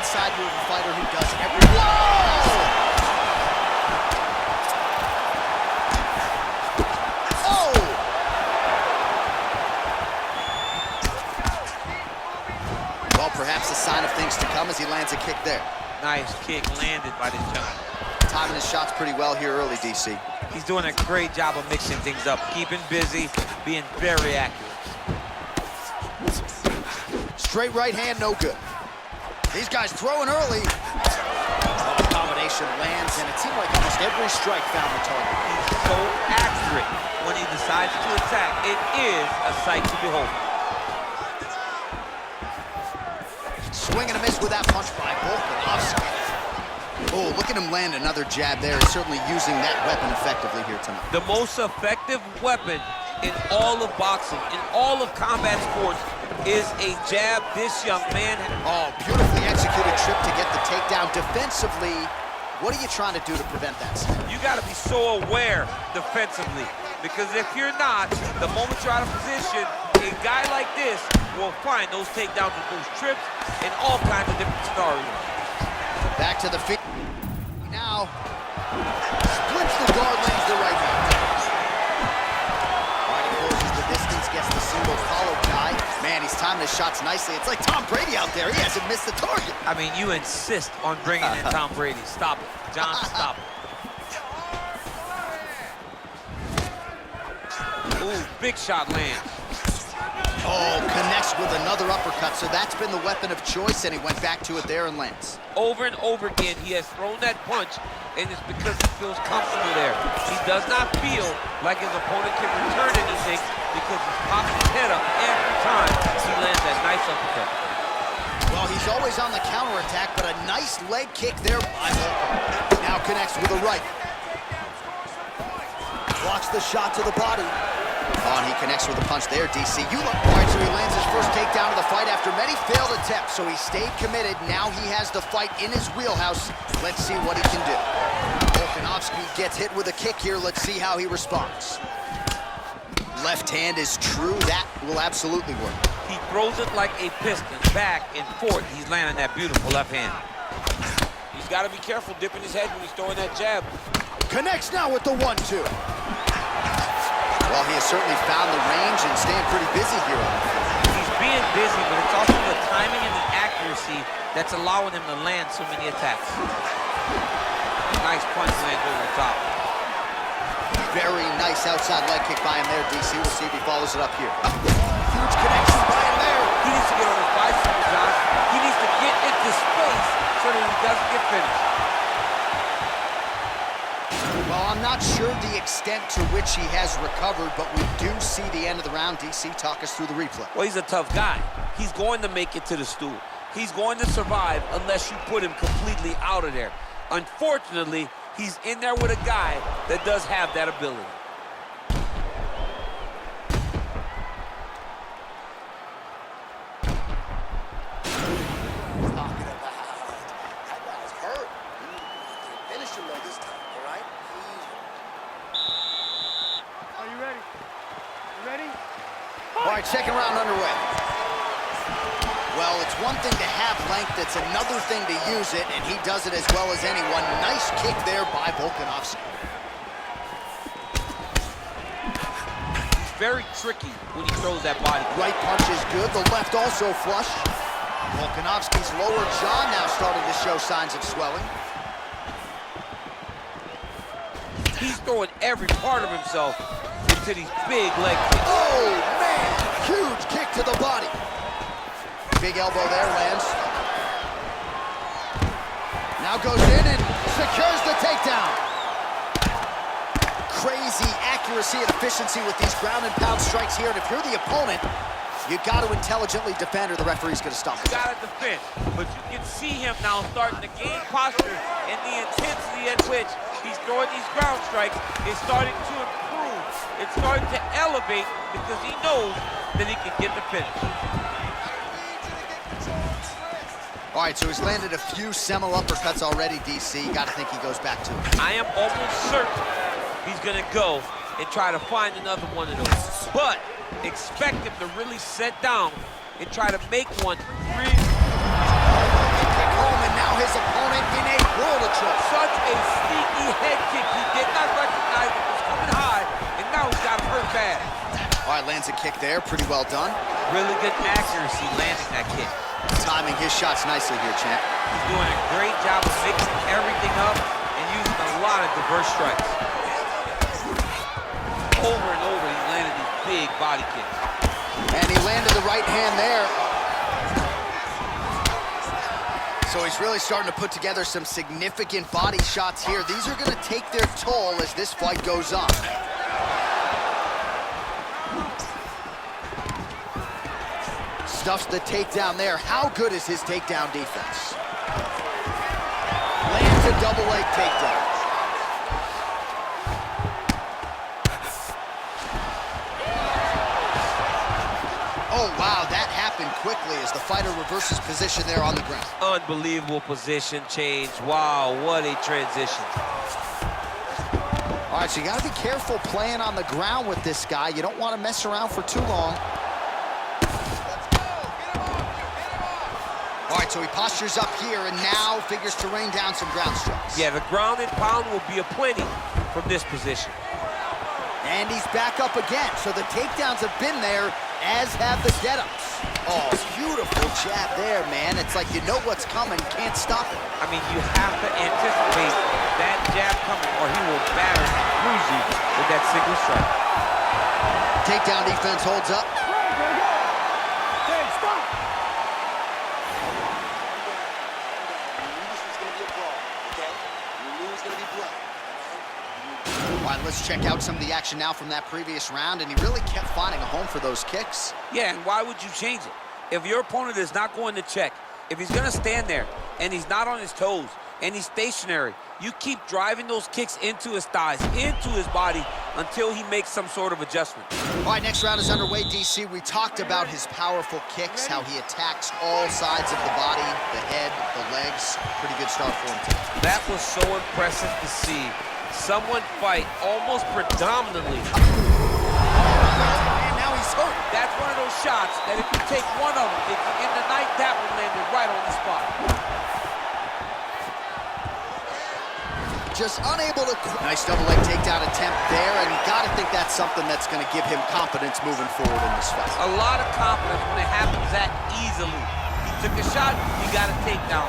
inside you of a fighter who does every... Whoa! Oh! Well, perhaps a sign of things to come as he lands a kick there. Nice kick landed by this gentleman. Timing his shots pretty well here early, DC. He's doing a great job of mixing things up, keeping busy, being very accurate. Straight right hand, no good. These guys throwing early. The combination lands, and it seemed like almost every strike found the target. He's so accurate when he decides to attack. It is a sight to behold. Swing and a miss with that punch by Volkanovski. Oh, look at him land another jab there. He's certainly using that weapon effectively here tonight. The most effective weapon in all of boxing, in all of combat sports, is a jab this young man. Oh, beautifully executed trip to get the takedown. Defensively, what are you trying to do to prevent that? You got to be so aware defensively, because if you're not, the moment you're out of position, a guy like this will find those takedowns with those trips in all kinds of different scenarios. Back to the feet. Now, splits the guard, lands the right hand. All right, he closes the distance, gets the single follow guy. Man, he's timing his shots nicely. It's like Tom Brady out there. He hasn't missed the target. I mean, you insist on bringing in Tom Brady. Stop it. John, stop it. Ooh, big shot lands. Oh, connects with another uppercut. So that's been the weapon of choice, and he went back to it there and lands. Over and over again, he has thrown that punch, and it's because he feels comfortable there. He does not feel like his opponent can return anything because he's popping his head up every time he lands that nice uppercut. Well, he's always on the counterattack, but a nice leg kick there by Volkanovski. Now connects with the right. Blocks the shot to the body. Oh, and he connects with a punch there, DC. All right, so he lands his first takedown of the fight after many failed attempts. So he stayed committed. Now he has the fight in his wheelhouse. Let's see what he can do. Volkanovski gets hit with a kick here. Let's see how he responds. Left hand is true. That will absolutely work. He throws it like a piston, back and forth. He's landing that beautiful left hand. He's got to be careful dipping his head when he's throwing that jab. Connects now with the 1-2. Well, he has certainly found the range and staying pretty busy here. He's being busy, but it's also the timing and the accuracy that's allowing him to land so many attacks. Nice punch lands over the top. Very nice outside leg kick by him there, DC. We'll see if he follows it up here. Huge connection by him there. He needs to get on his bicycle, Josh. He needs to get into space so that he doesn't get finished. Well, I'm not sure the extent to which he has recovered, but we do see the end of the round. DC, talk us through the replay. Well, he's a tough guy. He's going to make it to the stool. He's going to survive unless you put him completely out of there. Unfortunately, he's in there with a guy that does have that ability. Talking about that guy's hurt. Finish him though this time, all right? Are you ready? You ready? All right, second round underway. Well, it's one thing to have length, it's another thing to use it, and he does it as well as anyone. Nice kick there by Volkanovski. He's very tricky when he throws that body. Right punch is good, the left also flush. Volkanovski's lower jaw now starting to show signs of swelling. He's throwing every part of himself into these big leg kicks. Oh, man! Huge kick to the body. Big elbow there, lands. Now goes in and secures the takedown. Crazy accuracy and efficiency with these ground and pound strikes here. And if you're the opponent, you got to intelligently defend or the referee's going to stop it. You got to defend, but you can see him now starting to gain posture, and the intensity at which he's throwing these ground strikes is starting to improve. It's starting to elevate because he knows that he can get the finish. All right, so he's landed a few seminal uppercuts already, DC. Got to think he goes back to it. I am almost certain he's going to go and try to find another one of those. But expect him to really set down and try to make one really... Kick home lands a kick there, pretty well done. Really good accuracy landing that kick. Timing his shots nicely here, champ. He's doing a great job of mixing everything up and using a lot of diverse strikes. Over and over, he landed these big body kicks. And he landed the right hand there. So he's really starting to put together some significant body shots here. These are gonna take their toll as this fight goes on. Stuffs the takedown there. How good is his takedown defense? Lands a double leg takedown. Oh, wow, that happened quickly as the fighter reverses position there on the ground. Unbelievable position change. Wow, what a transition. All right, so you got to be careful playing on the ground with this guy. You don't want to mess around for too long. All right, so he postures up here and now figures to rain down some ground strikes. Yeah, the ground and pound will be aplenty from this position. And he's back up again, so the takedowns have been there, as have the get-ups. Oh, beautiful jab there, man. It's like you know what's coming, can't stop it. I mean, you have to anticipate that jab coming or he will batter and bruise you with that single strike. Takedown defense holds up. Hey, stop! All right, let's check out some of the action now from that previous round, and he really kept finding a home for those kicks. Yeah, and why would you change it? If your opponent is not going to check, if he's going to stand there and he's not on his toes and he's stationary, you keep driving those kicks into his thighs, into his body until he makes some sort of adjustment. All right, next round is underway, DC. We talked about his powerful kicks, how he attacks all sides of the body, the head, the legs. Pretty good start for him today. That was so impressive to see someone fight almost predominantly. And now he's hurt. That's one of those shots that if you take one of them, if you end the night, that one landed right on the spot. Just unable to... Nice double leg takedown attempt there, and you gotta think that's something that's gonna give him confidence moving forward in this fight. A lot of confidence when it happens that easily. He took a shot, he got a takedown.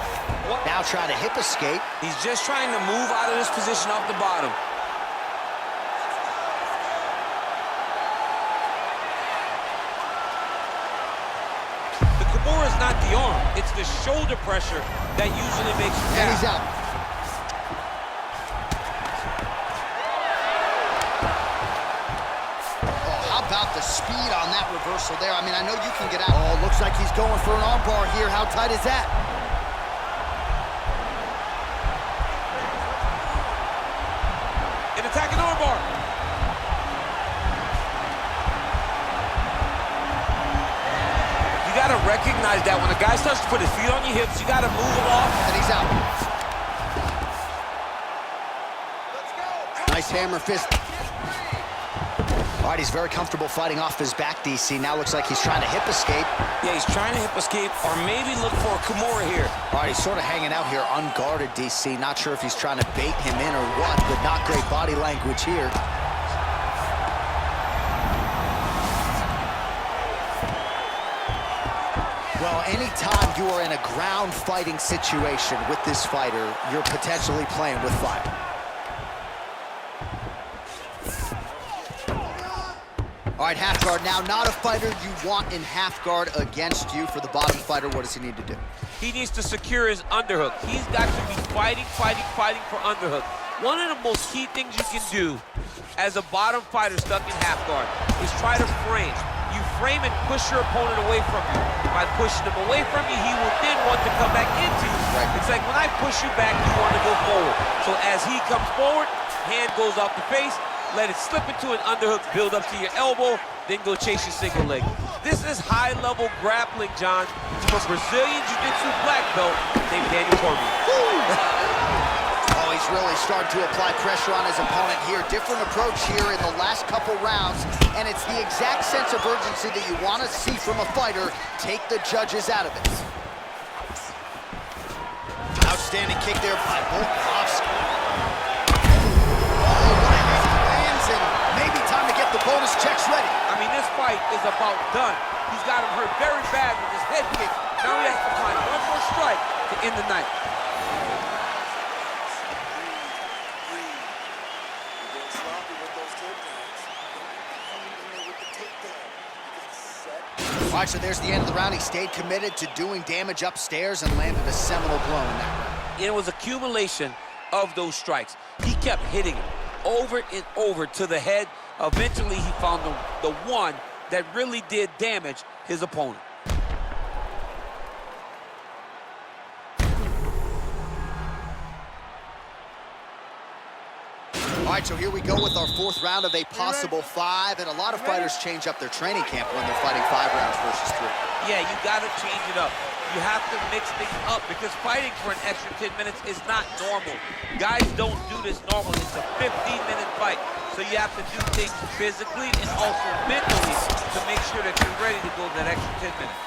Now trying to hip escape. He's just trying to move out of this position off the bottom. The Kimura is not the arm, it's the shoulder pressure that usually makes you And tap. he's out. Oh, how about the speed on that reversal there? I mean, I know you can get out. Oh, looks like he's going for an armbar here. How tight is that? An attacking armbar. You gotta recognize that when a guy starts to put his feet on your hips, you gotta move him off. And he's out. Nice hammer fist. All right, he's very comfortable fighting off his back, DC. Now looks like he's trying to hip escape. Yeah, he's trying to hip escape or maybe look for a Kimura here. All right, he's sort of hanging out here unguarded, DC. Not sure if he's trying to bait him in or what, but not great body language here. Well, anytime you are in a ground fighting situation with this fighter, you're potentially playing with fire. All right, half guard now. Not a fighter you want in half guard against you. For the bottom fighter, what does he need to do? He needs to secure his underhook. He's got to be fighting for underhook. One of the most key things you can do as a bottom fighter stuck in half guard is try to frame. You frame and push your opponent away from you. By pushing him away from you, he will then want to come back into you. Right. It's like when I push you back, you want to go forward. So as he comes forward, hand goes off the face, let it slip into an underhook, build up to your elbow, then go chase your single leg. This is high-level grappling, John, from a Brazilian Jiu-Jitsu black belt named Daniel Cormier. Oh, he's really starting to apply pressure on his opponent here. Different approach here in the last couple rounds, and it's the exact sense of urgency that you want to see from a fighter. Take the judges out of it. Outstanding kick there by Volkanovski. Oh, what a hit. Lands, and maybe time to get the bonus checks ready. I mean, this fight fight is about done. He's got him hurt very bad with his head kick. Now he has to find one more strike to end the night. All right, so there's the end of the round. He stayed committed to doing damage upstairs and landed a seminal blow in that round. It was accumulation of those strikes. He kept hitting him over and over to the head. Eventually, he found the one that really did damage his opponent. All right, so here we go with our fourth round of a possible 5, and a lot of fighters change up their training camp when they're fighting 5 rounds versus 3. Yeah, you gotta change it up. You have to mix things up because fighting for an extra 10 minutes is not normal. Guys don't do this normally. It's a 15-minute fight, so you have to do things physically and also mentally to make sure that you're ready to go that extra 10 minutes.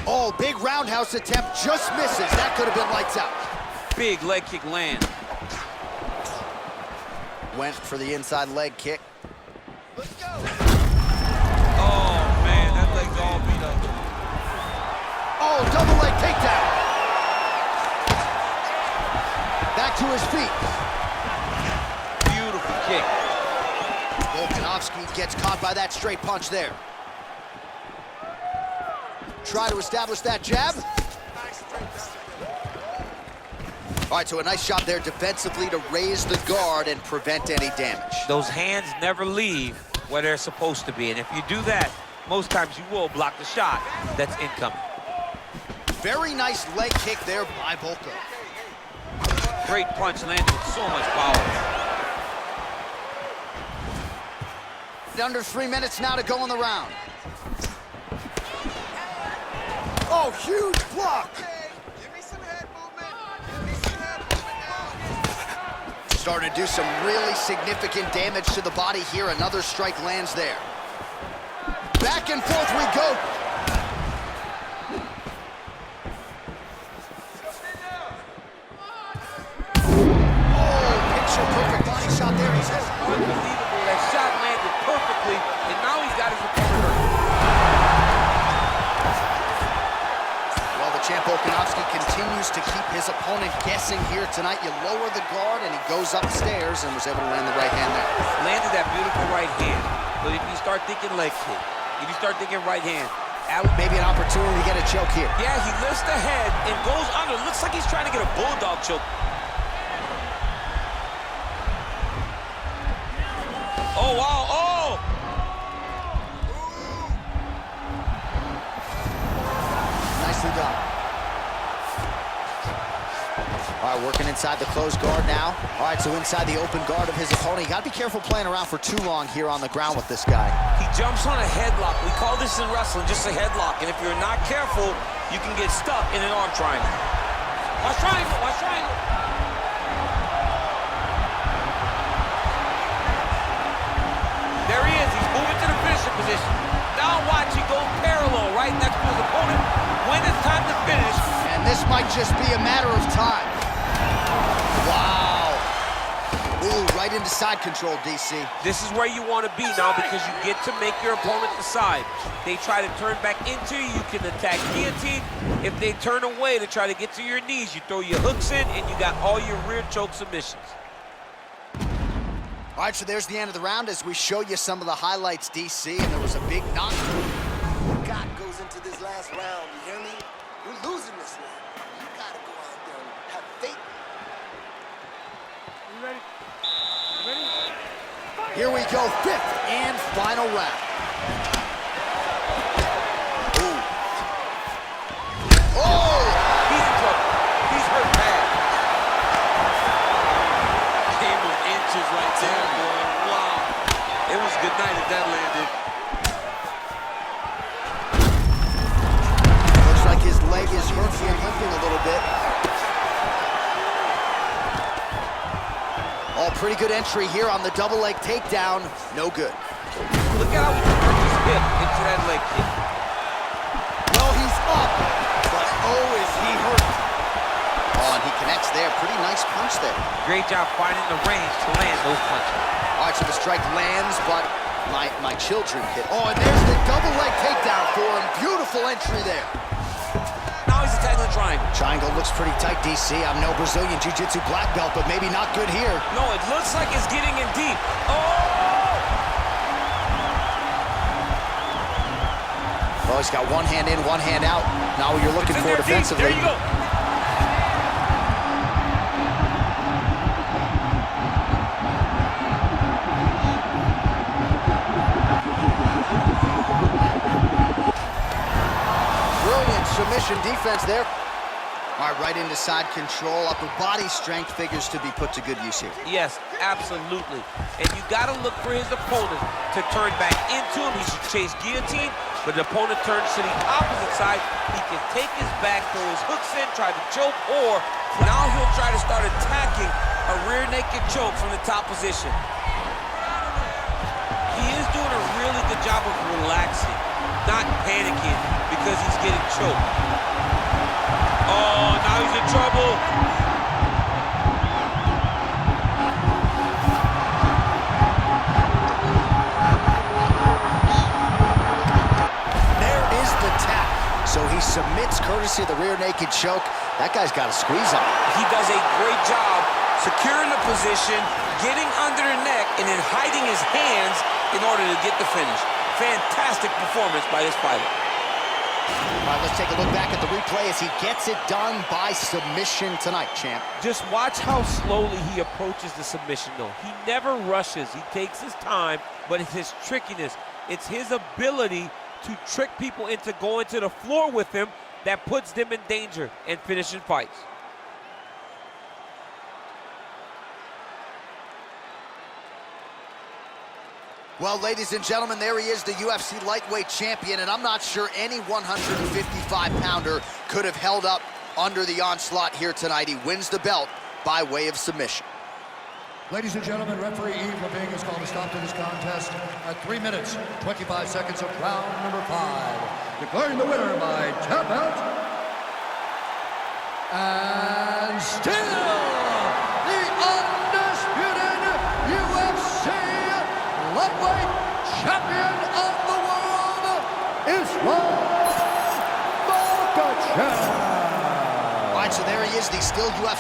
Oh, big roundhouse attempt, just misses. That could have been lights out. Big leg kick land. Went for the inside leg kick. Let's go. Oh, man, that leg's all beat up. Oh, double leg takedown. Back to his feet. Beautiful kick. Volkanovski gets caught by that straight punch there. Try to establish that jab. All right, so a nice shot there defensively to raise the guard and prevent any damage. Those hands never leave where they're supposed to be, and if you do that, most times you will block the shot that's incoming. Very nice leg kick there by Volko. Great punch landed with so much power. Under 3 minutes now to go in the round. Oh, huge block. Starting to do some really significant damage to the body here. Another strike lands there. Back and forth we go. Oh, picture-perfect body shot there. He says. Unbelievable. That shot landed perfectly, and now he's got his opponent hurt. Well, the champ Volkanovski continues to keep his opponent guessing here tonight. You lower the guard, and he goes upstairs and was able to land the right hand there. Landed that beautiful right hand. But if you start thinking leg kick, if you start thinking right hand, Maybe an opportunity to get a choke here. yeah, he lifts the head and goes under. Looks like he's trying to get a bulldog choke. Oh, wow, oh! Nicely done. All right, working inside the closed guard now. All right, so inside the open guard of his opponent. You got to be careful playing around for too long here on the ground with this guy. He jumps on a headlock. We call this in wrestling just a headlock. And if you're not careful, you can get stuck in an arm triangle. Watch triangle, watch triangle. There he is. He's moving to the finishing position. Now watch, he goes parallel right next to his opponent when it's time to finish. And this might just be a matter of time. Wow. Ooh, right into side control, DC. This is where you want to be now because you get to make your opponent decide. They try to turn back into you, you can attack guillotine. If they turn away to try to get to your knees, you throw your hooks in and you got all your rear choke submissions. All right, so there's the end of the round as we show you some of the highlights, DC, and there was a big knock. God goes into this last round, you hear me? You're losing this one. You gotta go out there and have faith. You ready? You ready? Here we go, 5th and final round. Ooh. Oh! He's in trouble. He's hurt bad. Game of inches right there, boy. Wow. It was good night if that landed. Looks like his leg is hurt here, limping a little bit. Oh, pretty good entry here on the double leg takedown. No good. Look at how he turned his hip into that leg kick. Well, he's up, but oh, is he hurt. Oh, and he connects there. Pretty nice punch there. Great job finding the range to land those punches. All right, so the strike lands, but My children hit. Oh, and there's the double leg takedown for him. Beautiful entry there. Now he's attacking the triangle. Triangle looks pretty tight, DC. I'm no Brazilian Jiu-Jitsu black belt, but maybe not good here. No, it looks like it's getting in deep. Oh, he's got one hand in, one hand out. Now you're looking for defensively. There you go. Brilliant submission defense there. All right, right into side control. Upper body strength figures to be put to good use here. Yes, absolutely. And you got to look for his opponent to turn back into him. He should chase guillotine, but the opponent turns to the opposite side. He can take his back, throw his hooks in, try to choke, or Now he'll try to start attacking a rear naked choke from the top position. he is doing a really good job of relaxing, not panicking because he's getting choked. Oh, now he's in trouble. There is the tap. So he submits courtesy of the rear naked choke. That guy's got a squeeze on. He does a great job securing the position, getting under the neck, and then hiding his hands in order to get the finish. Fantastic performance by this fighter. All right, let's take a look back at the replay as he gets it done by submission tonight, champ. Just watch how slowly he approaches the submission, though. He never rushes. He takes his time, but it's his trickiness. It's his ability to trick people into going to the floor with him that puts them in danger and finishing fights. Well, ladies and gentlemen, there he is, the UFC lightweight champion, and I'm not sure any 155-pounder could have held up under the onslaught here tonight. He wins the belt by way of submission. Ladies and gentlemen, referee Yves Leving has called a stop to this contest at 3 minutes, 25 seconds of round number 5. Declaring the winner by tap out. And still, the undisputed UFC lightweight champion of the world, Islam Makhachev. All right, so there he is, the still UFC